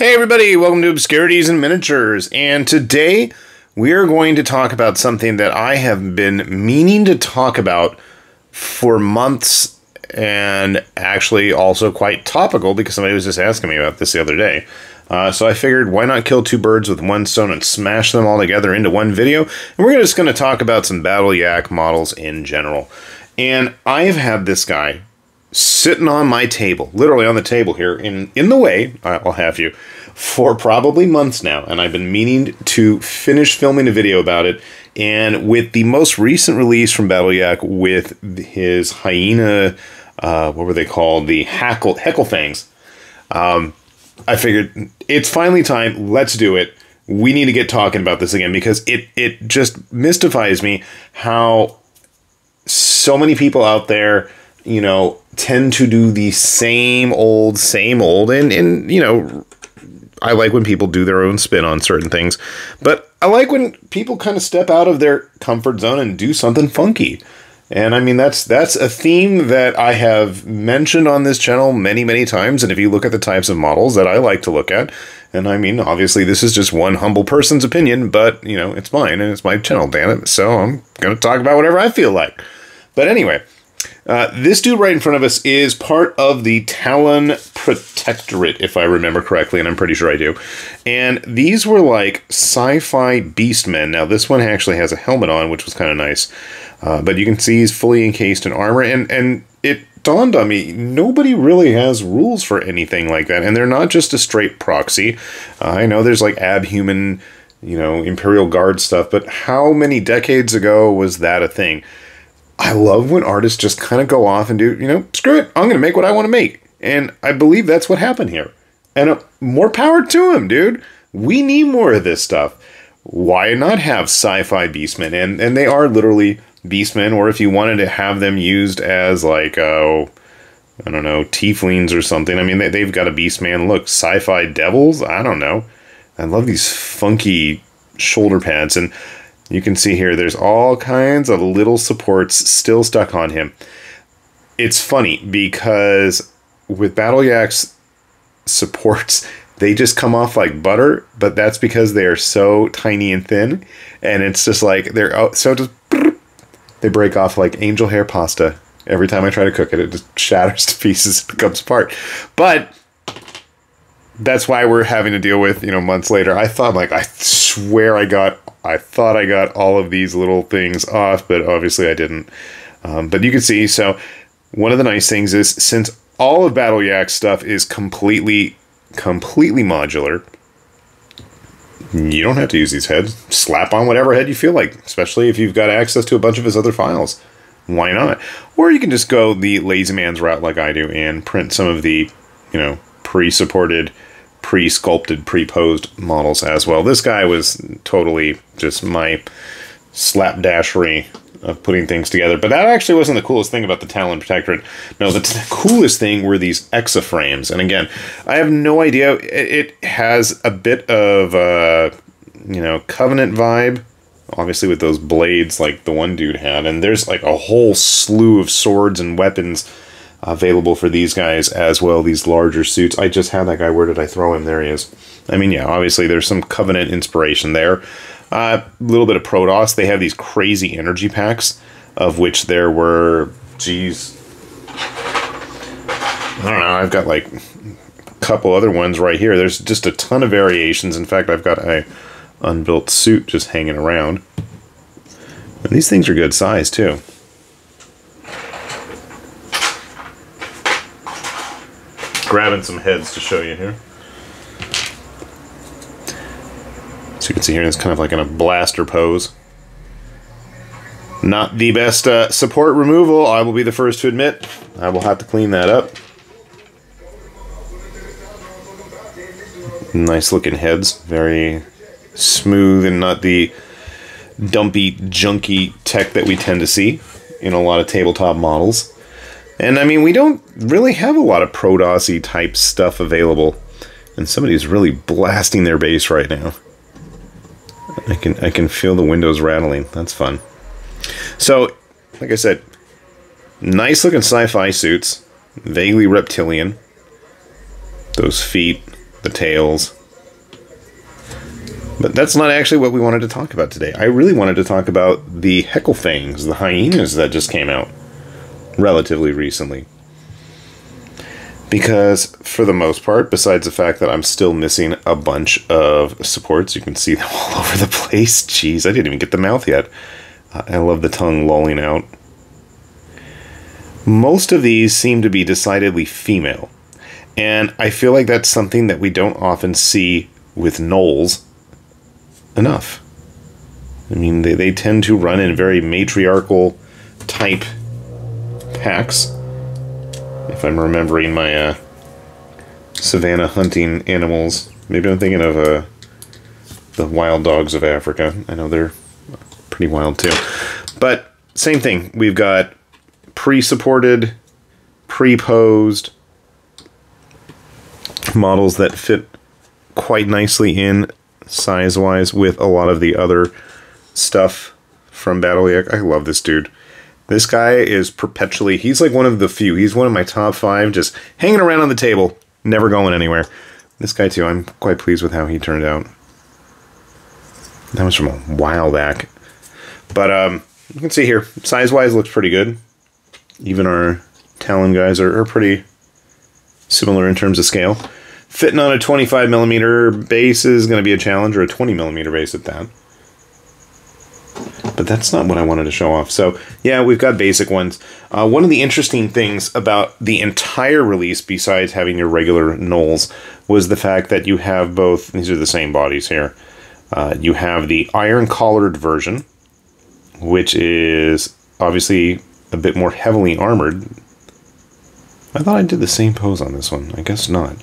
Hey everybody, welcome to Obscurities and Miniatures, and today we are going to talk about something that I have been meaning to talk about for months, and actually also quite topical because somebody was just asking me about this the other day. So I figured, why not kill two birds with one stone and smash them all together into one video? And we're just going to talk about some Battle Yak models in general. And I've had this guy sitting on my table, literally on the table here, in the way, I'll have you, for probably months now, and I've been meaning to finish filming a video about it. And with the most recent release from Battle Yak with his hyena, what were they called? The heckle fangs. I figured it's finally time. Let's do it. We need to get talking about this again because it just mystifies me how so many people out there, you know, tend to do the same old, and you know, I like when people do their own spin on certain things, but I like when people kind of step out of their comfort zone and do something funky. And I mean, that's a theme that I have mentioned on this channel many times, and if you look at the types of models that I like to look at, and I mean, obviously this is just one humble person's opinion, but, you know, it's mine, and it's my channel, damn it, so I'm gonna talk about whatever I feel like. But anyway, this dude right in front of us is part of the Talon Protectorate, if I remember correctly, and I'm pretty sure I do. And these were like sci-fi Beastmen. Now, this one actually has a helmet on, which was kind of nice. But you can see he's fully encased in armor, and it dawned on me, nobody really has rules for anything like that, and they're not just a straight proxy. I know there's like abhuman, you know, Imperial Guard stuff, but how many decades ago was that a thing? I love when artists just kind of go off and do, you know, screw it, I'm going to make what I want to make. And I believe that's what happened here. And more power to him, dude. We need more of this stuff. Why not have sci-fi Beastmen? And they are literally Beastmen, or if you wanted to have them used as like, oh, I don't know, tieflings or something. I mean, they've got a Beastman look. Sci-fi devils? I don't know. I love these funky shoulder pads. And you can see here, there's all kinds of little supports still stuck on him. It's funny because with Battle Yak's supports, they just come off like butter, but that's because they are so tiny and thin, and it's just like, they break off like angel hair pasta. Every time I try to cook it, it just shatters to pieces, it comes apart. But that's why we're having to deal with, you know, months later. I thought, like, I swear I thought I got all of these little things off, but obviously I didn't. But you can see, so one of the nice things is, since all of Battle Yak's stuff is completely modular, you don't have to use these heads. Slap on whatever head you feel like, especially if you've got access to a bunch of his other files. Why not? Or you can just go the lazy man's route like I do and print some of the, you know, pre-supported, pre-sculpted, pre-posed models as well. This guy was totally just my slapdashery of putting things together. But that actually wasn't the coolest thing about the Talon Protectorate. No, the coolest thing were these exaframes. And again, I have no idea. It has a bit of you know, Covenant vibe, obviously with those blades like the one dude had. And there's like a whole slew of swords and weapons available for these guys as well, these larger suits. I just had that guy. Where did I throw him? There he is. I mean, yeah, obviously there's some Covenant inspiration there. A little bit of Protoss. They have these crazy energy packs, of which there were, geez, I don't know, I've got like a couple other ones right here. There's just a ton of variations. In fact, I've got a unbuilt suit just hanging around. And these things are good size too. Grabbing some heads to show you here. So you can see here, it's kind of like in a blaster pose. Not the best support removal, I will be the first to admit. I will have to clean that up. Nice looking heads, very smooth and not the dumpy, junky tech that we tend to see in a lot of tabletop models. And I mean, we don't really have a lot of Protoss-y type stuff available. And somebody's really blasting their base right now. I can feel the windows rattling. That's fun. So, like I said, nice looking sci-fi suits, vaguely reptilian. Those feet, the tails, But that's not actually what we wanted to talk about today. I really wanted to talk about the Hecklefangs, the hyenas that just came out relatively recently. Because, for the most part, besides the fact that I'm still missing a bunch of supports, you can see them all over the place. Jeez, I didn't even get the mouth yet. I love the tongue lolling out. Most of these seem to be decidedly female. And I feel like that's something that we don't often see with gnolls enough. I mean, they tend to run in very matriarchal type packs. If I'm remembering my savanna hunting animals. Maybe I'm thinking of the wild dogs of Africa. I know they're pretty wild too. But same thing. We've got pre-supported, pre-posed models that fit quite nicely in size-wise with a lot of the other stuff from Battleyak. I love this dude. This guy is perpetually, he's like one of the few. He's one of my top 5, just hanging around on the table, never going anywhere. This guy too, I'm quite pleased with how he turned out. That was from a while back. But you can see here, size-wise looks pretty good. Even our Talon guys are pretty similar in terms of scale. Fitting on a 25mm base is going to be a challenge, or a 20mm base at that. But that's not what I wanted to show off. So, yeah, we've got basic ones. One of the interesting things about the entire release, besides having your regular gnolls, was the fact that you have both, these are the same bodies here. You have the iron-collared version, which is obviously a bit more heavily armored. I thought I did the same pose on this one. I guess not.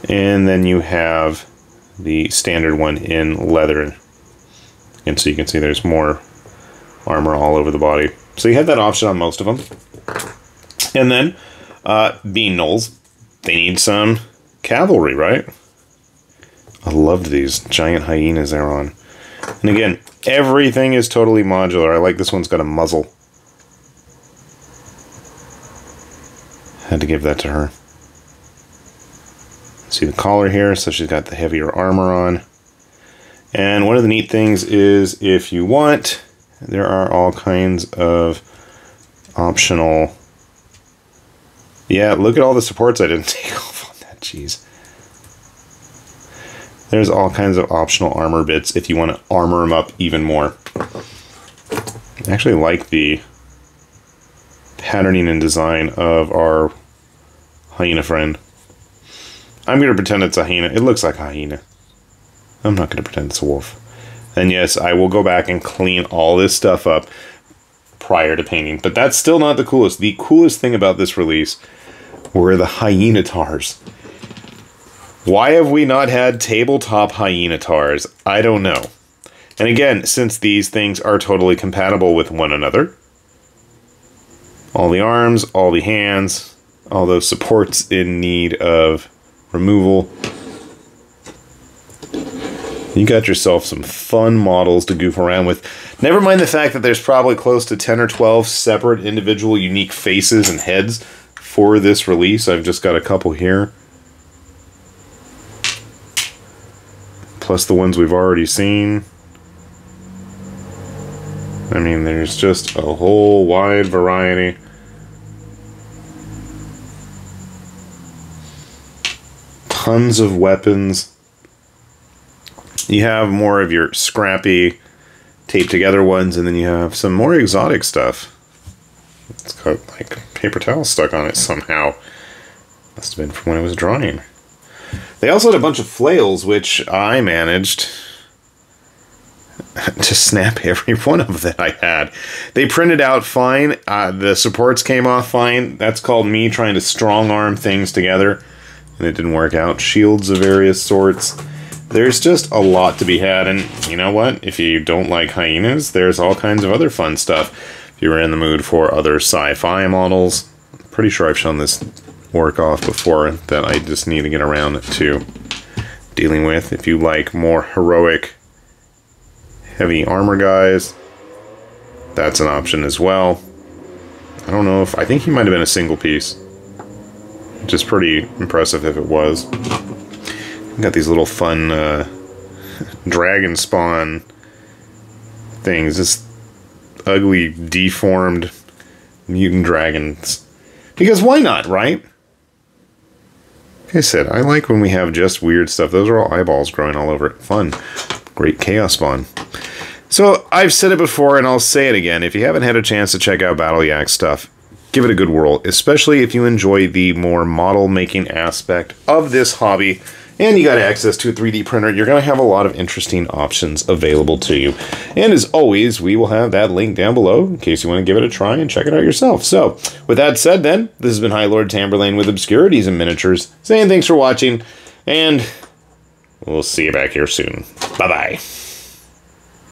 And then you have the standard one in leather. And so you can see there's more armor all over the body. So you have that option on most of them. And then, being gnolls, they need some cavalry, right? I loved these giant hyenas they're on. And again, everything is totally modular. I like this one's got a muzzle. Had to give that to her. See the collar here, so she's got the heavier armor on. And one of the neat things is, if you want, there are all kinds of optional... Yeah, look at all the supports I didn't take off on that, jeez. There's all kinds of optional armor bits if you want to armor them up even more. I actually like the patterning and design of our hyena friend. I'm going to pretend it's a hyena. It looks like a hyena. I'm not going to pretend it's a wolf. And yes, I will go back and clean all this stuff up prior to painting. But that's still not the coolest. The coolest thing about this release were the Hyenataurs. Why have we not had tabletop Hyenataurs? I don't know. And again, since these things are totally compatible with one another, all the arms, all the hands, all those supports in need of removal, you got yourself some fun models to goof around with. Never mind the fact that there's probably close to 10 or 12 separate individual unique faces and heads for this release. I've just got a couple here. Plus the ones we've already seen. I mean, there's just a whole wide variety. Tons of weapons. You have more of your scrappy, taped together ones, and then you have some more exotic stuff. It's got like paper towel stuck on it somehow. Must have been from when it was drying. They also had a bunch of flails, which I managed to snap every one of that I had. They printed out fine. The supports came off fine. That's called me trying to strong arm things together, and it didn't work out. Shields of various sorts. There's just a lot to be had, and you know what? If you don't like hyenas, there's all kinds of other fun stuff. If you were in the mood for other sci-fi models, I'm pretty sure I've shown this work off before that I just need to get around to dealing with. If you like more heroic, heavy armor guys, that's an option as well. I don't know if, I think he might have been a single piece, which is pretty impressive if it was. Got these little fun dragon spawn things. This ugly, deformed mutant dragons. Because why not, right? Like I said, I like when we have just weird stuff. Those are all eyeballs growing all over it. Fun. Great chaos spawn. So, I've said it before, and I'll say it again. If you haven't had a chance to check out Battle Yak stuff, give it a good whirl, especially if you enjoy the more model-making aspect of this hobby, and you got access to a 3D printer, you're going to have a lot of interesting options available to you. And as always, we will have that link down below in case you want to give it a try and check it out yourself. So, with that said then, this has been High Lord Tamberlane with Obscurities and Miniatures, saying thanks for watching, and we'll see you back here soon. Bye-bye.